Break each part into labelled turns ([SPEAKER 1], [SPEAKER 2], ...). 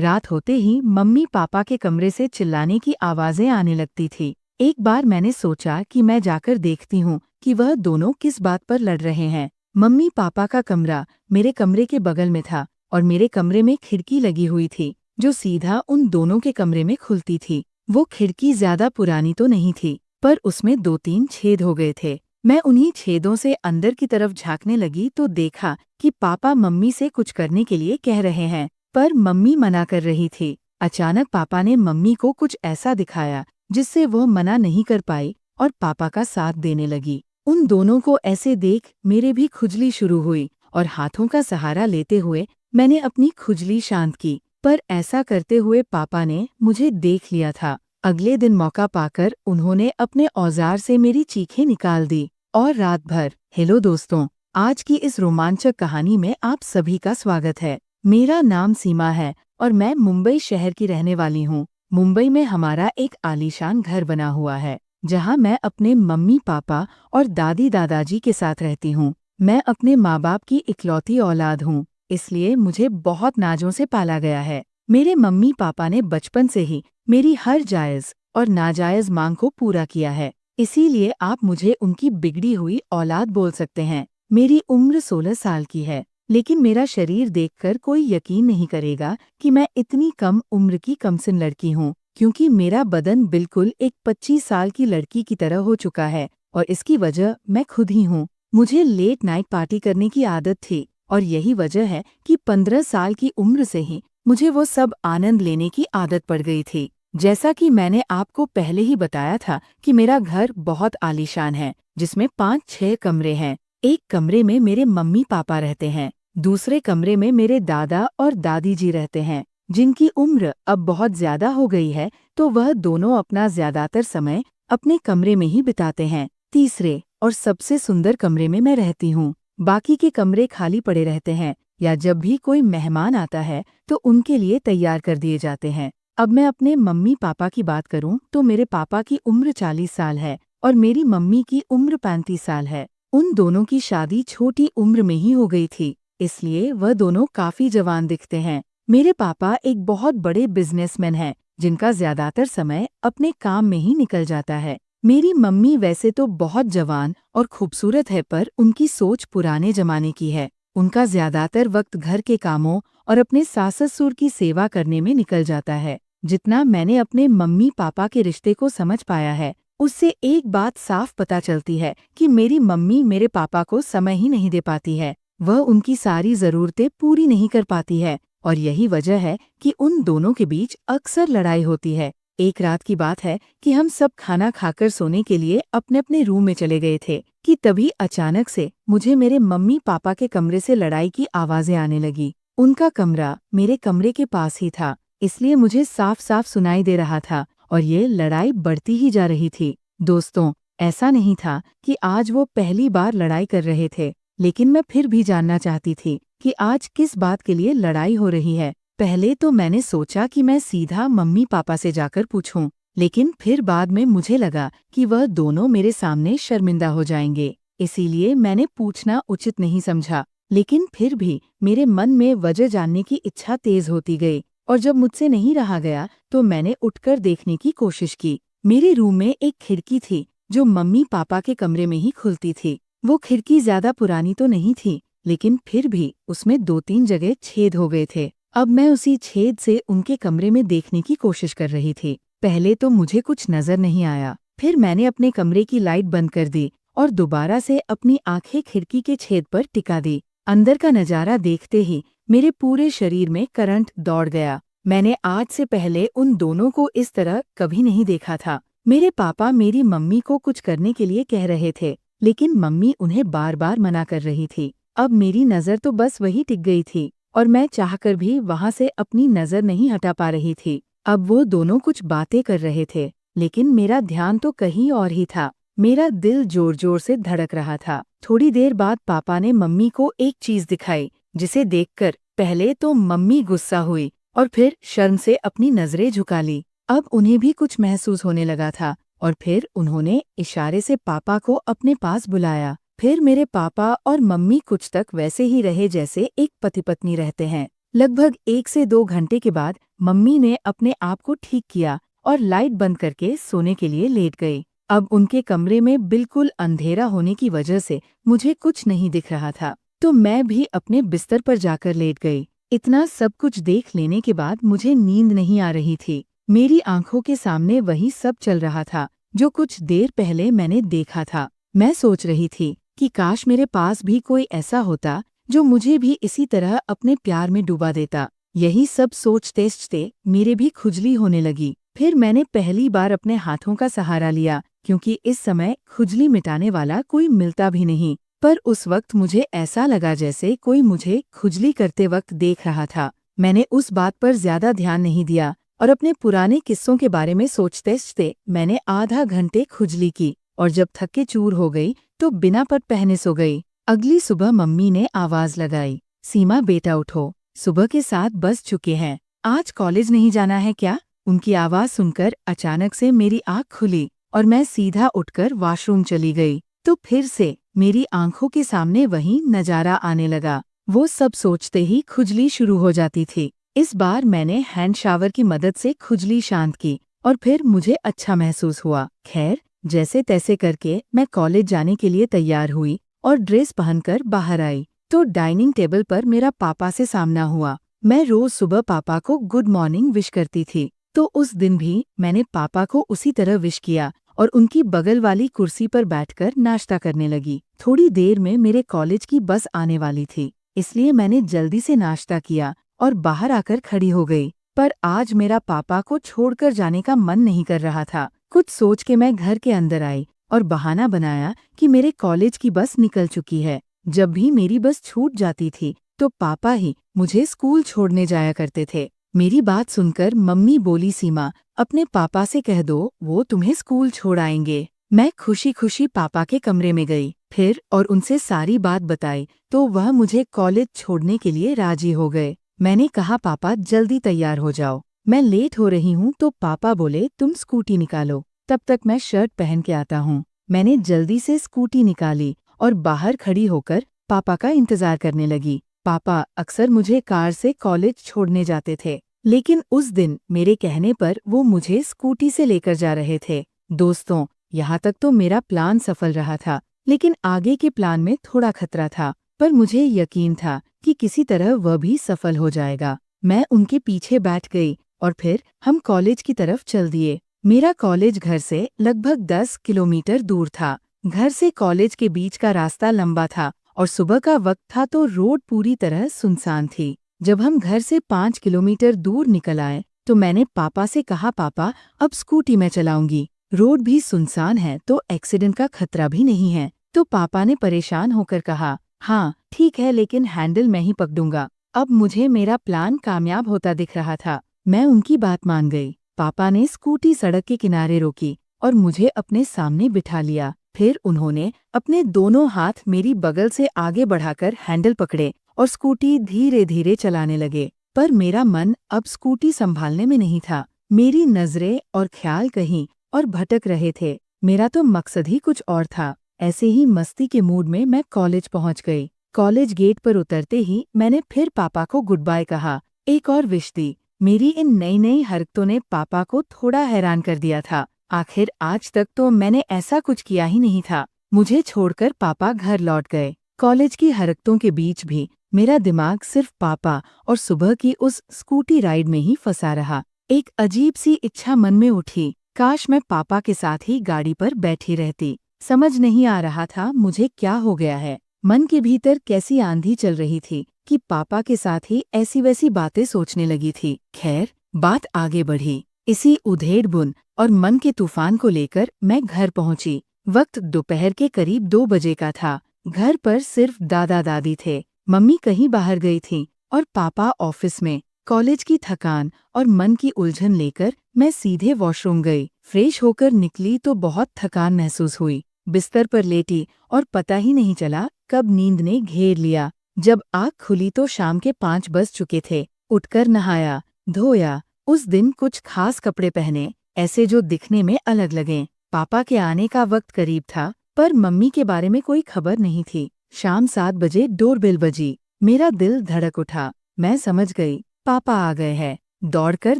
[SPEAKER 1] रात होते ही mummy papa के कमरे से चिल्लाने की आवाजें आने लगती थी। एक बार मैंने सोचा कि मैं जाकर देखती हूँ कि वह दोनों किस बात पर लड़ रहे हैं। मम्मी पापा का कमरा मेरे कमरे के बगल में था और मेरे कमरे में खिड़की लगी हुई थी जो सीधा उन दोनों के कमरे में खुलती थी। वो खिड़की ज्यादा पुरानी तो नहीं थी, पर उसमें 2-3 छेद हो गए थे। मैं उन्हीं छेदों से अंदर की तरफ झांकने लगी तो देखा कि पापा मम्मी से कुछ करने के लिए कह रहे हैं, पर मम्मी मना कर रही थी। अचानक पापा ने मम्मी को कुछ ऐसा दिखाया जिससे वो मना नहीं कर पाई और पापा का साथ देने लगी। उन दोनों को ऐसे देख मेरे भी खुजली शुरू हुई और हाथों का सहारा लेते हुए मैंने अपनी खुजली शांत की, पर ऐसा करते हुए पापा ने मुझे देख लिया था। अगले दिन मौका पाकर उन्होंने अपने औजार से मेरी चीखें निकाल दी और रात भर। हेलो दोस्तों, आज की इस रोमांचक कहानी में आप सभी का स्वागत है। मेरा नाम सीमा है और मैं मुंबई शहर की रहने वाली हूँ। मुंबई में हमारा एक आलीशान घर बना हुआ है जहाँ मैं अपने मम्मी पापा और दादी दादाजी के साथ रहती हूँ। मैं अपने माँ बाप की इकलौती औलाद हूँ, इसलिए मुझे बहुत नाजों से पाला गया है। मेरे मम्मी पापा ने बचपन से ही मेरी हर जायज़ और नाजायज़ मांग को पूरा किया है, इसीलिए आप मुझे उनकी बिगड़ी हुई औलाद बोल सकते हैं। मेरी उम्र 16 साल की है, लेकिन मेरा शरीर देखकर कोई यकीन नहीं करेगा कि मैं इतनी कम उम्र की कमसिन लड़की हूँ, क्योंकि मेरा बदन बिल्कुल एक 25 साल की लड़की की तरह हो चुका है और इसकी वजह मैं खुद ही हूँ। मुझे लेट नाइट पार्टी करने की आदत थी और यही वजह है कि 15 साल की उम्र से ही मुझे वो सब आनंद लेने की आदत पड़ गई थी। जैसा कि मैंने आपको पहले ही बताया था कि मेरा घर बहुत आलीशान है, जिसमें 5-6 कमरे हैं। एक कमरे में मेरे मम्मी पापा रहते हैं, दूसरे कमरे में मेरे दादा और दादी जी रहते हैं, जिनकी उम्र अब बहुत ज्यादा हो गई है, तो वह दोनों अपना ज्यादातर समय अपने कमरे में ही बिताते हैं। तीसरे और सबसे सुंदर कमरे में मैं रहती हूँ। बाकी के कमरे खाली पड़े रहते हैं या जब भी कोई मेहमान आता है तो उनके लिए तैयार कर दिए जाते हैं। अब मैं अपने मम्मी पापा की बात करूं तो मेरे पापा की उम्र 40 साल है और मेरी मम्मी की उम्र 35 साल है। उन दोनों की शादी छोटी उम्र में ही हो गई थी, इसलिए वह दोनों काफी जवान दिखते हैं। मेरे पापा एक बहुत बड़े बिजनेसमैन हैं, जिनका ज्यादातर समय अपने काम में ही निकल जाता है। मेरी मम्मी वैसे तो बहुत जवान और खूबसूरत है, पर उनकी सोच पुराने जमाने की है। उनका ज्यादातर वक्त घर के कामों और अपने सास ससुर की सेवा करने में निकल जाता है। जितना मैंने अपने मम्मी पापा के रिश्ते को समझ पाया है, उससे एक बात साफ पता चलती है कि मेरी मम्मी मेरे पापा को समय ही नहीं दे पाती है। वह उनकी सारी जरूरतें पूरी नहीं कर पाती है और यही वजह है कि उन दोनों के बीच अक्सर लड़ाई होती है। एक रात की बात है कि हम सब खाना खाकर सोने के लिए अपने अपने रूम में चले गए थे कि तभी अचानक से मुझे मेरे मम्मी पापा के कमरे से लड़ाई की आवाजें आने लगी। उनका कमरा मेरे कमरे के पास ही था, इसलिए मुझे साफ साफ सुनाई दे रहा था और ये लड़ाई बढ़ती ही जा रही थी। दोस्तों, ऐसा नहीं था कि आज वो पहली बार लड़ाई कर रहे थे, लेकिन मैं फिर भी जानना चाहती थी कि आज किस बात के लिए लड़ाई हो रही है। पहले तो मैंने सोचा कि मैं सीधा मम्मी पापा से जाकर पूछूं, लेकिन फिर बाद में मुझे लगा कि वह दोनों मेरे सामने शर्मिंदा हो जाएंगे, इसीलिए मैंने पूछना उचित नहीं समझा। लेकिन फिर भी मेरे मन में वजह जानने की इच्छा तेज होती गई और जब मुझसे नहीं रहा गया तो मैंने उठकर देखने की कोशिश की। मेरे रूम में एक खिड़की थी जो मम्मी पापा के कमरे में ही खुलती थी। वो खिड़की ज्यादा पुरानी तो नहीं थी, लेकिन फिर भी उसमें 2-3 जगह छेद हो गए थे। अब मैं उसी छेद से उनके कमरे में देखने की कोशिश कर रही थी। पहले तो मुझे कुछ नजर नहीं आया, फिर मैंने अपने कमरे की लाइट बंद कर दी और दोबारा से अपनी आंखें खिड़की के छेद पर टिका दी। अंदर का नजारा देखते ही मेरे पूरे शरीर में करंट दौड़ गया। मैंने आज से पहले उन दोनों को इस तरह कभी नहीं देखा था। मेरे पापा मेरी मम्मी को कुछ करने के लिए कह रहे थे, लेकिन मम्मी उन्हें बार बार मना कर रही थी। अब मेरी नजर तो बस वही टिक गई थी और मैं चाहकर भी वहां से अपनी नजर नहीं हटा पा रही थी। अब वो दोनों कुछ बातें कर रहे थे, लेकिन मेरा ध्यान तो कहीं और ही था। मेरा दिल जोर जोर से धड़क रहा था। थोड़ी देर बाद पापा ने मम्मी को एक चीज दिखाई, जिसे देखकर पहले तो मम्मी गुस्सा हुई और फिर शर्म से अपनी नजरें झुका ली। अब उन्हें भी कुछ महसूस होने लगा था और फिर उन्होंने इशारे से पापा को अपने पास बुलाया। फिर मेरे पापा और मम्मी कुछ तक वैसे ही रहे जैसे एक पति पत्नी रहते हैं। लगभग 1 से 2 घंटे के बाद मम्मी ने अपने आप को ठीक किया और लाइट बंद करके सोने के लिए लेट गई। अब उनके कमरे में बिल्कुल अंधेरा होने की वजह से मुझे कुछ नहीं दिख रहा था, तो मैं भी अपने बिस्तर पर जाकर लेट गई। इतना सब कुछ देख लेने के बाद मुझे नींद नहीं आ रही थी। मेरी आंखों के सामने वही सब चल रहा था जो कुछ देर पहले मैंने देखा था। मैं सोच रही थी कि काश मेरे पास भी कोई ऐसा होता जो मुझे भी इसी तरह अपने प्यार में डुबा देता। यही सब सोचते सोचते मेरे भी खुजली होने लगी। फिर मैंने पहली बार अपने हाथों का सहारा लिया, क्योंकि इस समय खुजली मिटाने वाला कोई मिलता भी नहीं। पर उस वक्त मुझे ऐसा लगा जैसे कोई मुझे खुजली करते वक्त देख रहा था। मैंने उस बात पर ज्यादा ध्यान नहीं दिया और अपने पुराने किस्सों के बारे में सोचते सोचते मैंने आधा घंटे खुजली की और जब थक के चूर हो गई तो बिना पट पहने सो गई। अगली सुबह मम्मी ने आवाज लगाई, सीमा बेटा उठो, सुबह के 7 बज चुके हैं, आज कॉलेज नहीं जाना है क्या? उनकी आवाज सुनकर अचानक से मेरी आँख खुली और मैं सीधा उठकर वॉशरूम चली गई। तो फिर से मेरी आंखों के सामने वही नजारा आने लगा। वो सब सोचते ही खुजली शुरू हो जाती थी। इस बार मैंने हैंड शावर की मदद से खुजली शांत की और फिर मुझे अच्छा महसूस हुआ। खैर, जैसे तैसे करके मैं कॉलेज जाने के लिए तैयार हुई और ड्रेस पहनकर बाहर आई तो डाइनिंग टेबल पर मेरा पापा से सामना हुआ। मैं रोज सुबह पापा को गुड मॉर्निंग विश करती थी, तो उस दिन भी मैंने पापा को उसी तरह विश किया और उनकी बगल वाली कुर्सी पर बैठकर नाश्ता करने लगी। थोड़ी देर में मेरे कॉलेज की बस आने वाली थी, इसलिए मैंने जल्दी से नाश्ता किया और बाहर आकर खड़ी हो गई। पर आज मेरा पापा को छोड़कर जाने का मन नहीं कर रहा था। कुछ सोच के मैं घर के अंदर आई और बहाना बनाया कि मेरे कॉलेज की बस निकल चुकी है। जब भी मेरी बस छूट जाती थी तो पापा ही मुझे स्कूल छोड़ने जाया करते थे। मेरी बात सुनकर मम्मी बोली, सीमा, अपने पापा से कह दो वो तुम्हें स्कूल छोड़ आएंगे। मैं खुशी खुशी पापा के कमरे में गई फिर और उनसे सारी बात बताई तो वह मुझे कॉलेज छोड़ने के लिए राजी हो गए। मैंने कहा, पापा जल्दी तैयार हो जाओ, मैं लेट हो रही हूँ। तो पापा बोले, तुम स्कूटी निकालो, तब तक मैं शर्ट पहन के आता हूँ। मैंने जल्दी से स्कूटी निकाली और बाहर खड़ी होकर पापा का इंतजार करने लगी। पापा अक्सर मुझे कार से कॉलेज छोड़ने जाते थे, लेकिन उस दिन मेरे कहने पर वो मुझे स्कूटी से लेकर जा रहे थे। दोस्तों, यहाँ तक तो मेरा प्लान सफल रहा था, लेकिन आगे के प्लान में थोड़ा खतरा था, पर मुझे यकीन था कि किसी तरह वह भी सफल हो जाएगा। मैं उनके पीछे बैठ गई और फिर हम कॉलेज की तरफ चल दिए। मेरा कॉलेज घर से लगभग 10 किलोमीटर दूर था। घर से कॉलेज के बीच का रास्ता लंबा था और सुबह का वक्त था तो रोड पूरी तरह सुनसान थी। जब हम घर से 5 किलोमीटर दूर निकल आए तो मैंने पापा से कहा, पापा अब स्कूटी मैं चलाऊंगी, रोड भी सुनसान है तो एक्सीडेंट का खतरा भी नहीं है। तो पापा ने परेशान होकर कहा, हाँ ठीक है, लेकिन हैंडल मैं ही पकड़ूंगा। अब मुझे मेरा प्लान कामयाब होता दिख रहा था। मैं उनकी बात मान गई। पापा ने स्कूटी सड़क के किनारे रोकी और मुझे अपने सामने बिठा लिया। फिर उन्होंने अपने दोनों हाथ मेरी बगल से आगे बढ़ाकर हैंडल पकड़े और स्कूटी धीरे धीरे चलाने लगे। पर मेरा मन अब स्कूटी संभालने में नहीं था। मेरी नजरें और ख्याल कहीं और भटक रहे थे। मेरा तो मकसद ही कुछ और था। ऐसे ही मस्ती के मूड में मैं कॉलेज पहुंच गई। कॉलेज गेट पर उतरते ही मैंने फिर पापा को गुड बाय कहा, एक और विश दी। मेरी इन नई नई हरकतों ने पापा को थोड़ा हैरान कर दिया था। आखिर आज तक तो मैंने ऐसा कुछ किया ही नहीं था। मुझे छोड़कर पापा घर लौट गए। कॉलेज की हरकतों के बीच भी मेरा दिमाग सिर्फ पापा और सुबह की उस स्कूटी राइड में ही फंसा रहा। एक अजीब सी इच्छा मन में उठी, काश मैं पापा के साथ ही गाड़ी पर बैठी रहती। समझ नहीं आ रहा था मुझे क्या हो गया है। मन के भीतर कैसी आंधी चल रही थी कि पापा के साथ ही ऐसी वैसी बातें सोचने लगी थी। खैर, बात आगे बढ़ी। इसी उधेड़-बुन और मन के तूफान को लेकर मैं घर पहुंची। वक्त दोपहर के करीब 2 बजे का था। घर पर सिर्फ दादा दादी थे। मम्मी कहीं बाहर गई थी और पापा ऑफिस में। कॉलेज की थकान और मन की उलझन लेकर मैं सीधे वॉशरूम गई। फ्रेश होकर निकली तो बहुत थकान महसूस हुई। बिस्तर पर लेटी और पता ही नहीं चला कब नींद ने घेर लिया। जब आँख खुली तो शाम के 5 बज चुके थे। उठकर नहाया, धोया। उस दिन कुछ खास कपड़े पहने, ऐसे जो दिखने में अलग लगें। पापा के आने का वक्त करीब था, पर मम्मी के बारे में कोई खबर नहीं थी। शाम 7 बजे डोरबेल बजी। मेरा दिल धड़क उठा। मैं समझ गई, पापा आ गए हैं। दौड़कर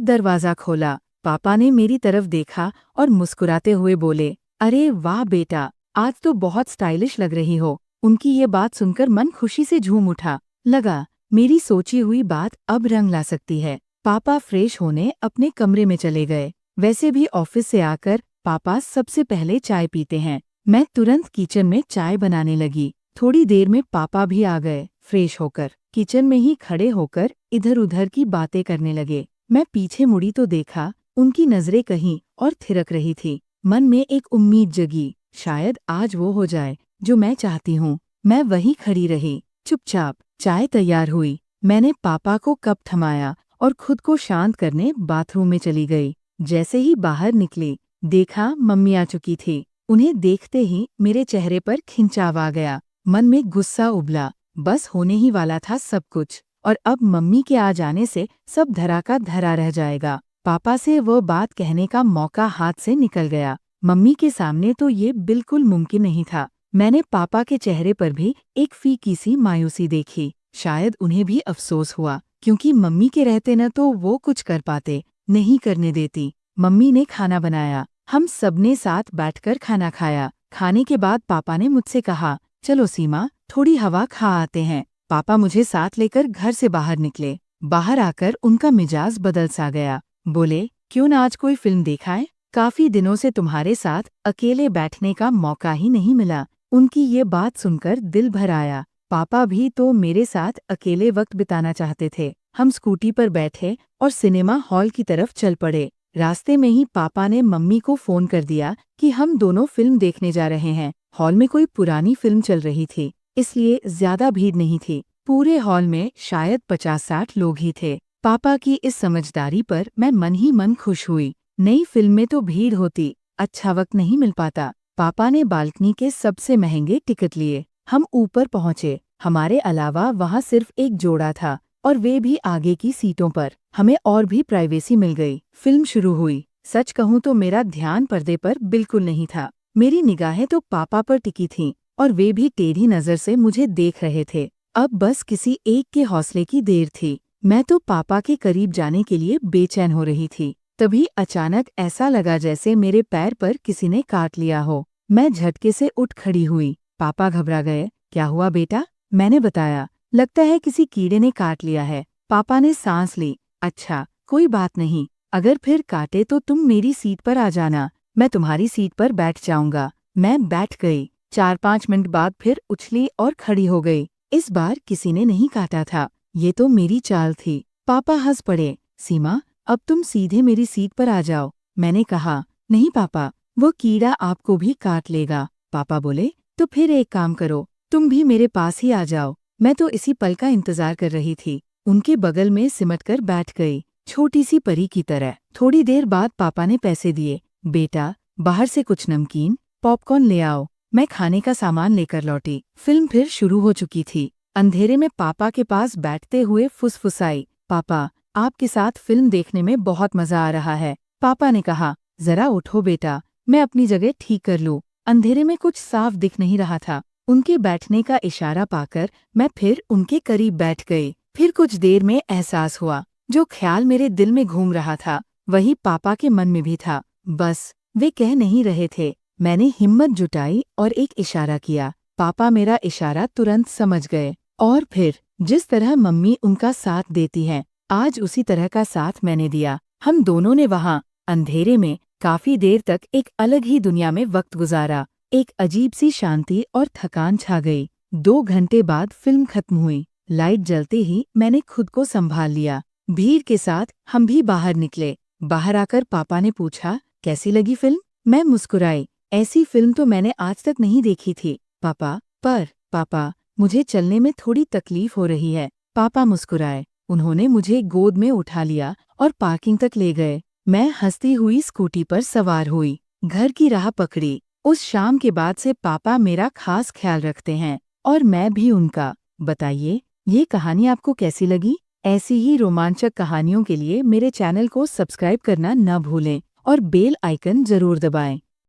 [SPEAKER 1] दरवाजा खोला। पापा ने मेरी तरफ देखा और मुस्कुराते हुए बोले, अरे वाह बेटा, आज तो बहुत स्टाइलिश लग रही हो। उनकी ये बात सुनकर मन खुशी से झूम उठा। लगा मेरी सोची हुई बात अब रंग ला सकती है। पापा फ्रेश होने अपने कमरे में चले गए। वैसे भी ऑफिस से आकर पापा सबसे पहले चाय पीते हैं। मैं तुरंत किचन में चाय बनाने लगी। थोड़ी देर में पापा भी आ गए। फ्रेश होकर किचन में ही खड़े होकर इधर उधर की बातें करने लगे। मैं पीछे मुड़ी तो देखा, उनकी नजरें कहीं और थिरक रही थी। मन में एक उम्मीद जगी, शायद आज वो हो जाए जो मैं चाहती हूँ। मैं वहीं खड़ी रही, चुपचाप। चाय तैयार हुई। मैंने पापा को कप थमाया और खुद को शांत करने बाथरूम में चली गई। जैसे ही बाहर निकली, देखा मम्मी आ चुकी थी। उन्हें देखते ही मेरे चेहरे पर खिंचाव आ गया। मन में गुस्सा उबला। बस होने ही वाला था सब कुछ, और अब मम्मी के आ जाने से सब धरा का धरा रह जाएगा। पापा से वो बात कहने का मौका हाथ से निकल गया। मम्मी के सामने तो ये बिल्कुल मुमकिन नहीं था। मैंने पापा के चेहरे पर भी एक फीकी सी मायूसी देखी। शायद उन्हें भी अफसोस हुआ, क्योंकि मम्मी के रहते न तो वो कुछ कर पाते, नहीं करने देती। मम्मी ने खाना बनाया। हम सबने साथ बैठकर खाना खाया। खाने के बाद पापा ने मुझसे कहा, चलो सीमा, थोड़ी हवा खा आते हैं। पापा मुझे साथ लेकर घर से बाहर निकले। बाहर आकर उनका मिजाज बदल सा गया। बोले, क्यों ना आज कोई फिल्म दिखाएं? काफी दिनों से तुम्हारे साथ अकेले बैठने का मौका ही नहीं मिला। उनकी ये बात सुनकर दिल भर आया। पापा भी तो मेरे साथ अकेले वक्त बिताना चाहते थे। हम स्कूटी पर बैठे और सिनेमा हॉल की तरफ चल पड़े। रास्ते में ही पापा ने मम्मी को फोन कर दिया कि हम दोनों फिल्म देखने जा रहे हैं। हॉल में कोई पुरानी फिल्म चल रही थी, इसलिए ज्यादा भीड़ नहीं थी। पूरे हॉल में शायद 50-60 लोग ही थे। पापा की इस समझदारी पर मैं मन ही मन खुश हुई। नई फिल्म में तो भीड़ होती, अच्छा वक्त नहीं मिल पाता। पापा ने बालकनी के सबसे महंगे टिकट लिए। हम ऊपर पहुंचे। हमारे अलावा वहां सिर्फ एक जोड़ा था, और वे भी आगे की सीटों पर। हमें और भी प्राइवेसी मिल गई। फिल्म शुरू हुई। सच कहूं तो मेरा ध्यान पर्दे पर बिल्कुल नहीं था। मेरी निगाहें तो पापा पर टिकी थीं, और वे भी टेढ़ी नजर से मुझे देख रहे थे। अब बस किसी एक के हौसले की देर थी। मैं तो पापा के करीब जाने के लिए बेचैन हो रही थी। तभी अचानक ऐसा लगा जैसे मेरे पैर पर किसी ने काट लिया हो। मैं झटके से उठ खड़ी हुई। पापा घबरा गए। क्या हुआ बेटा? मैंने बताया, लगता है किसी कीड़े ने काट लिया है। पापा ने सांस ली। अच्छा, कोई बात नहीं। अगर फिर काटे तो तुम मेरी सीट पर आ जाना, मैं तुम्हारी सीट पर बैठ जाऊंगा। मैं बैठ गई। 4-5 मिनट बाद फिर उछली और खड़ी हो गई। इस बार किसी ने नहीं काटा था। ये तो मेरी चाल थी। पापा हंस पड़े। सीमा, अब तुम सीधे मेरी सीट पर आ जाओ। मैंने कहा, नहीं पापा, वो कीड़ा आपको भी काट लेगा। पापा बोले, तो फिर एक काम करो, तुम भी मेरे पास ही आ जाओ। मैं तो इसी पल का इंतजार कर रही थी। उनके बगल में सिमटकर बैठ गई, छोटी सी परी की तरह। थोड़ी देर बाद पापा ने पैसे दिए। बेटा, बाहर से कुछ नमकीन, पॉपकॉर्न ले आओ। मैं खाने का सामान लेकर लौटी। फिल्म फिर शुरू हो चुकी थी। अंधेरे में पापा के पास बैठते हुए फुसफुसाई, पापा, आपके साथ फिल्म देखने में बहुत मजा आ रहा है। पापा ने कहा, जरा उठो बेटा, मैं अपनी जगह ठीक कर लूं। अंधेरे में कुछ साफ दिख नहीं रहा था। उनके बैठने का इशारा पाकर मैं फिर उनके करीब बैठ गई। फिर कुछ देर में एहसास हुआ, जो ख्याल मेरे दिल में घूम रहा था वही पापा के मन में भी था। बस वे कह नहीं रहे थे। मैंने हिम्मत जुटाई और एक इशारा किया। पापा मेरा इशारा तुरंत समझ गए, और फिर जिस तरह मम्मी उनका साथ देती हैं, आज उसी तरह का साथ मैंने दिया। हम दोनों ने वहाँ अंधेरे में काफी देर तक एक अलग ही दुनिया में वक्त गुजारा। एक अजीब सी शांति और थकान छा गई। 2 घंटे बाद फिल्म खत्म हुई। लाइट जलते ही मैंने खुद को संभाल लिया। भीड़ के साथ हम भी बाहर निकले। बाहर आकर पापा ने पूछा, कैसी लगी फिल्म? मैं मुस्कुराई। ऐसी फिल्म तो मैंने आज तक नहीं देखी थी पापा, मुझे चलने में थोड़ी तकलीफ हो रही है। पापा मुस्कुराए। उन्होंने मुझे गोद में उठा लिया और पार्किंग तक ले गए। मैं हंसती हुई स्कूटी पर सवार हुई, घर की राह पकड़ी। उस शाम के बाद से पापा मेरा खास ख्याल रखते हैं, और मैं भी उनका। बताइए, ये कहानी आपको कैसी लगी? ऐसी ही रोमांचक कहानियों के लिए मेरे चैनल को सब्सक्राइब करना न भूलें और बेल आइकन जरूर दबाएं।